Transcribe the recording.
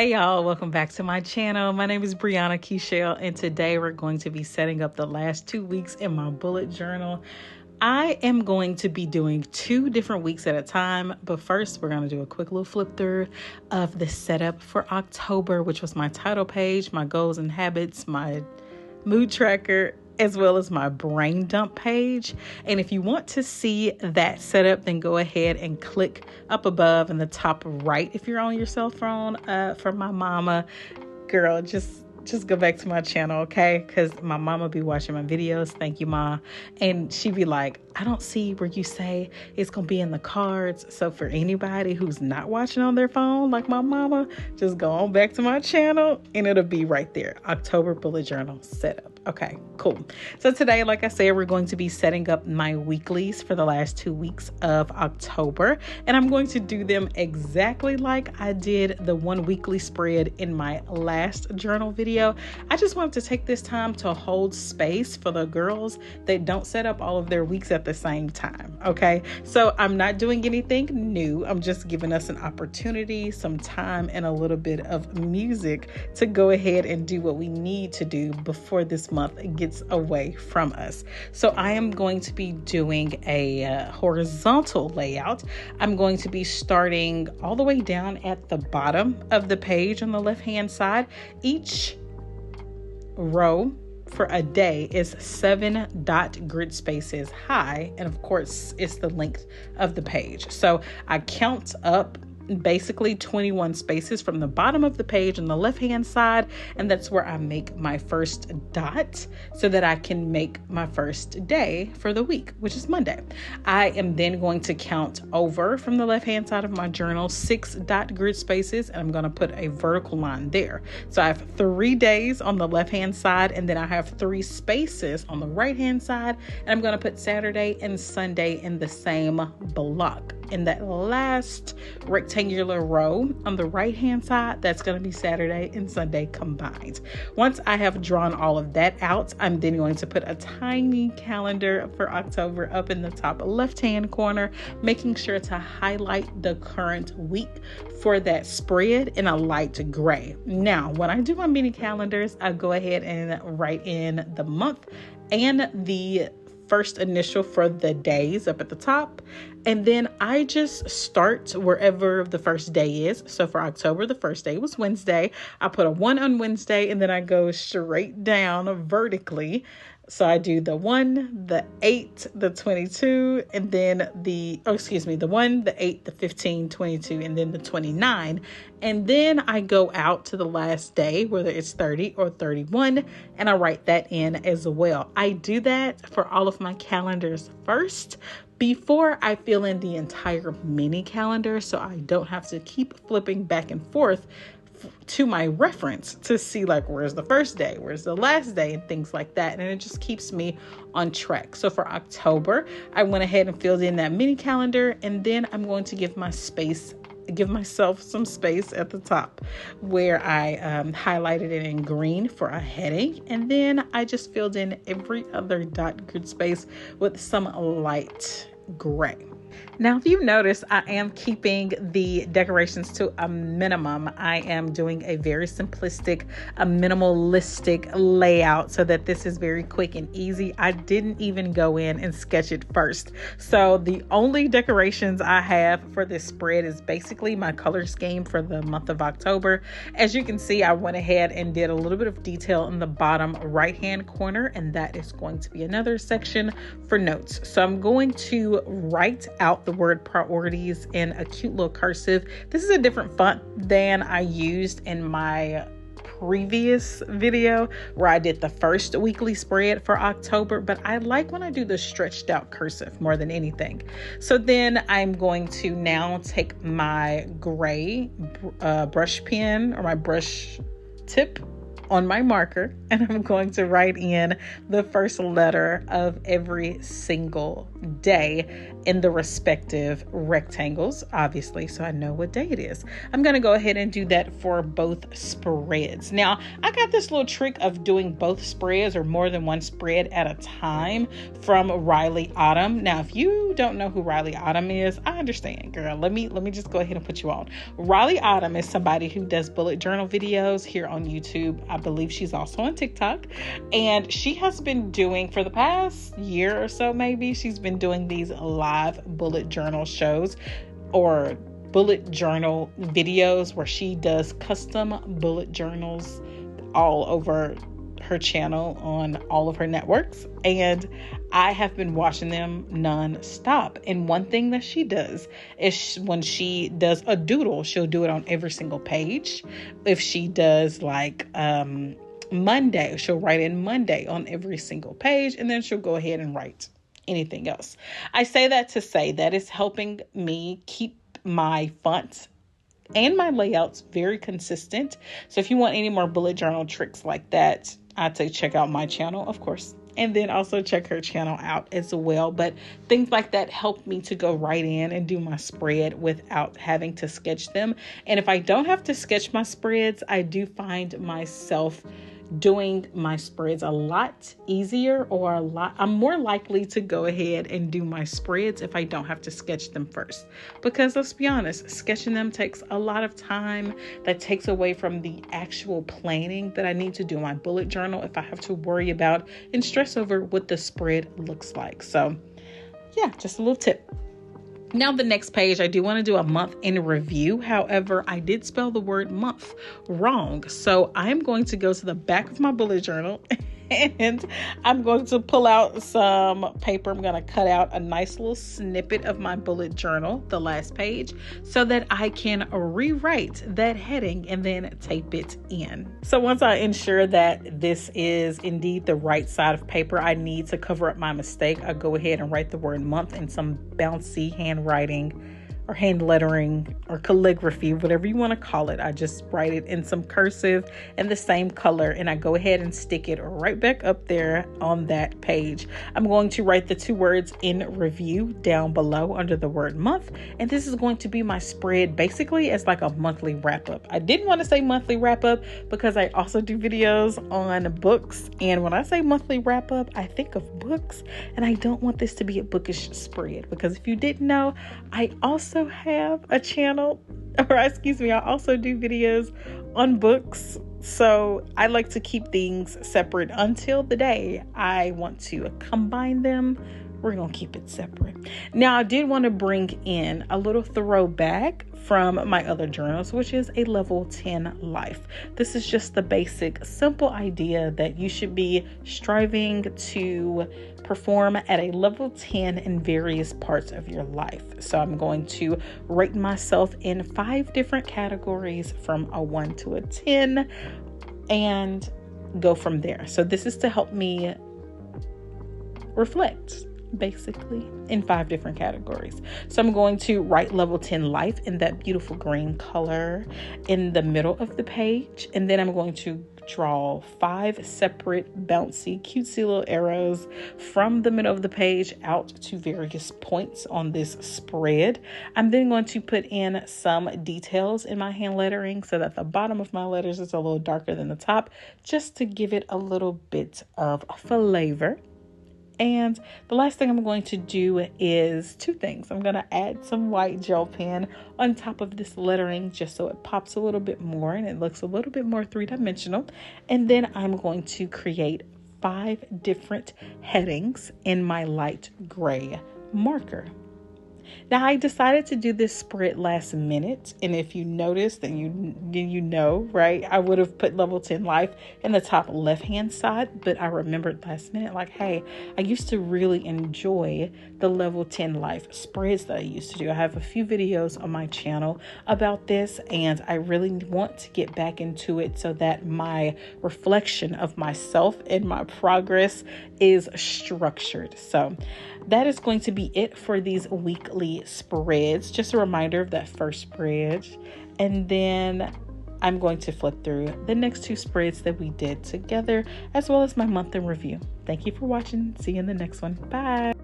Hey y'all, welcome back to my channel. My name is Kechelle, and today we're going to be setting up the last 2 weeks in my bullet journal. I am going to be doing 2 different weeks at a time, but first we're going to do a quick little flip through of the setup for October, which was my title page, my goals and habits, my mood tracker, as well as my brain dump page. And if you want to see that setup, then go ahead and click up above in the top right if you're on your cell phone. For my mama, girl, just go back to my channel, okay? Because my mama be watching my videos. Thank you, Ma. And she be like, I don't see where you say it's going to be in the cards. So for anybody who's not watching on their phone, like my mama, just go on back to my channel and it'll be right there. October bullet journal setup. Okay, cool. So today, like I said, we're going to be setting up my weeklies for the last 2 weeks of October. And I'm going to do them exactly like I did the 1 weekly spread in my last journal video. I just wanted to take this time to hold space for the girls that don't set up all of their weeks at the same time. Okay, so I'm not doing anything new. I'm just giving us an opportunity, some time, and a little bit of music to go ahead and do what we need to do before this month gets away from us. So I am going to be doing a horizontal layout. I'm going to be starting all the way down at the bottom of the page on the left hand side. Each row for a day is 7 dot grid spaces high, and of course it's the length of the page. So I count up basically 21 spaces from the bottom of the page on the left hand side, and that's where I make my first dot so that I can make my first day for the week, which is Monday. I am then going to count over from the left hand side of my journal 6 dot grid spaces, and I'm going to put a vertical line there. So I have 3 days on the left hand side, and then I have 3 spaces on the right hand side, and I'm going to put Saturday and Sunday in the same block. In that last rectangular row on the right hand side, that's going to be Saturday and Sunday combined. Once I have drawn all of that out, I'm then going to put a tiny calendar for October up in the top left hand corner, making sure to highlight the current week for that spread in a light gray. Now, when I do my mini calendars, I go ahead and write in the month and the first initial for the days up at the top. And then I just start wherever the first day is. So for October, the first day was Wednesday. I put a 1 on Wednesday, and then I go straight down vertically. So I do the 1, the 8, the 22, and then the 1, the 8, the 15, 22, and then the 29. And then I go out to the last day, whether it's 30 or 31, and I write that in as well. I do that for all of my calendars first before I fill in the entire mini calendar, so I don't have to keep flipping back and forth to my reference to see like where's the first day, where's the last day, and things like that. And it just keeps me on track. So for October, I went ahead and filled in that mini calendar, and then I'm going to give myself some space at the top where I highlighted it in green for a heading, and then I just filled in every other dot grid space with some light gray. Now, if you've noticed, I am keeping the decorations to a minimum. I am doing a very simplistic, a minimalistic layout so that this is very quick and easy. I didn't even go in and sketch it first. So the only decorations I have for this spread is basically my color scheme for the month of October. As you can see, I went ahead and did a little bit of detail in the bottom right-hand corner, and that is going to be another section for notes. So I'm going to write out the word priorities in a cute little cursive. This is a different font than I used in my previous video where I did the first weekly spread for October, but I like when I do the stretched out cursive more than anything. So then I'm going to now take my gray brush pen or my brush tip on my marker, and I'm going to write in the first letter of every single day in the respective rectangles, obviously, so I know what day it is. I'm going to go ahead and do that for both spreads. Now, I got this little trick of doing both spreads or more than one spread at a time from Riley Autumn. Now, if you don't know who Riley Autumn is, I understand, girl. Let me just go ahead and put you on. Riley Autumn is somebody who does bullet journal videos here on YouTube. I believe she's also on TikTok, and she has been doing, for the past year or so maybe, she's been doing these live bullet journal shows or bullet journal videos where she does custom bullet journals all over her channel on all of her networks, and I have been watching them non-stop. And one thing that she does is when she does a doodle, she'll do it on every single page. If she does like Monday, she'll write in Monday on every single page, and then she'll go ahead and write anything else. I say that to say that it's helping me keep my fonts and my layouts very consistent. So if you want any more bullet journal tricks like that, I'd say check out my channel, of course, and then also check her channel out as well. But things like that help me to go right in and do my spread without having to sketch them. And if I don't have to sketch my spreads, I do find myself doing my spreads a lot easier, or I'm more likely to go ahead and do my spreads if I don't have to sketch them first, because let's be honest, sketching them takes a lot of time. That takes away from the actual planning that I need to do my bullet journal if I have to worry about and stress over what the spread looks like. So yeah, just a little tip. Now, the next page, I do want to do a month in review. However, I did spell the word month wrong. So I'm going to go to the back of my bullet journal and I'm going to pull out some paper. I'm going to cut out a nice little snippet of my bullet journal, the last page, so that I can rewrite that heading and then tape it in. So once I ensure that this is indeed the right side of paper, I need to cover up my mistake. I go ahead and write the word month in some bouncy handwriting or hand lettering or calligraphy, whatever you want to call it. I just write it in some cursive and the same color, and I go ahead and stick it right back up there on that page. I'm going to write the two words in review down below under the word month, and this is going to be my spread basically as like a monthly wrap up. I didn't want to say monthly wrap up because I also do videos on books, and when I say monthly wrap up, I think of books, and I don't want this to be a bookish spread, because if you didn't know, I also have a channel, or excuse me, I also do videos on books. So I like to keep things separate until the day I want to combine them. We're going to keep it separate. Now, I did want to bring in a little throwback from my other journals, which is a level 10 life. This is just the basic, simple idea that you should be striving to perform at a level 10 in various parts of your life. So I'm going to rate myself in 5 different categories from a 1 to a 10 and go from there. So this is to help me reflect basically in 5 different categories. So I'm going to write level 10 life in that beautiful green color in the middle of the page, and then I'm going to draw 5 separate bouncy cutesy little arrows from the middle of the page out to various points on this spread. I'm then going to put in some details in my hand lettering so that the bottom of my letters is a little darker than the top, just to give it a little bit of flavor. And the last thing I'm going to do is 2 things. I'm going to add some white gel pen on top of this lettering just so it pops a little bit more and it looks a little bit more 3-dimensional. And then I'm going to create 5 different headings in my light gray marker. Now, I decided to do this spread last minute, and if you noticed, then you know, right? I would have put level 10 life in the top left-hand side, but I remembered last minute, like, hey, I used to really enjoy the level 10 life spreads that I used to do. I have a few videos on my channel about this, and I really want to get back into it so that my reflection of myself and my progress is structured. So that is going to be it for these weekly spreads. Just a reminder of that first spread. And then I'm going to flip through the next 2 spreads that we did together, as well as my month in review. Thank you for watching. See you in the next one. Bye.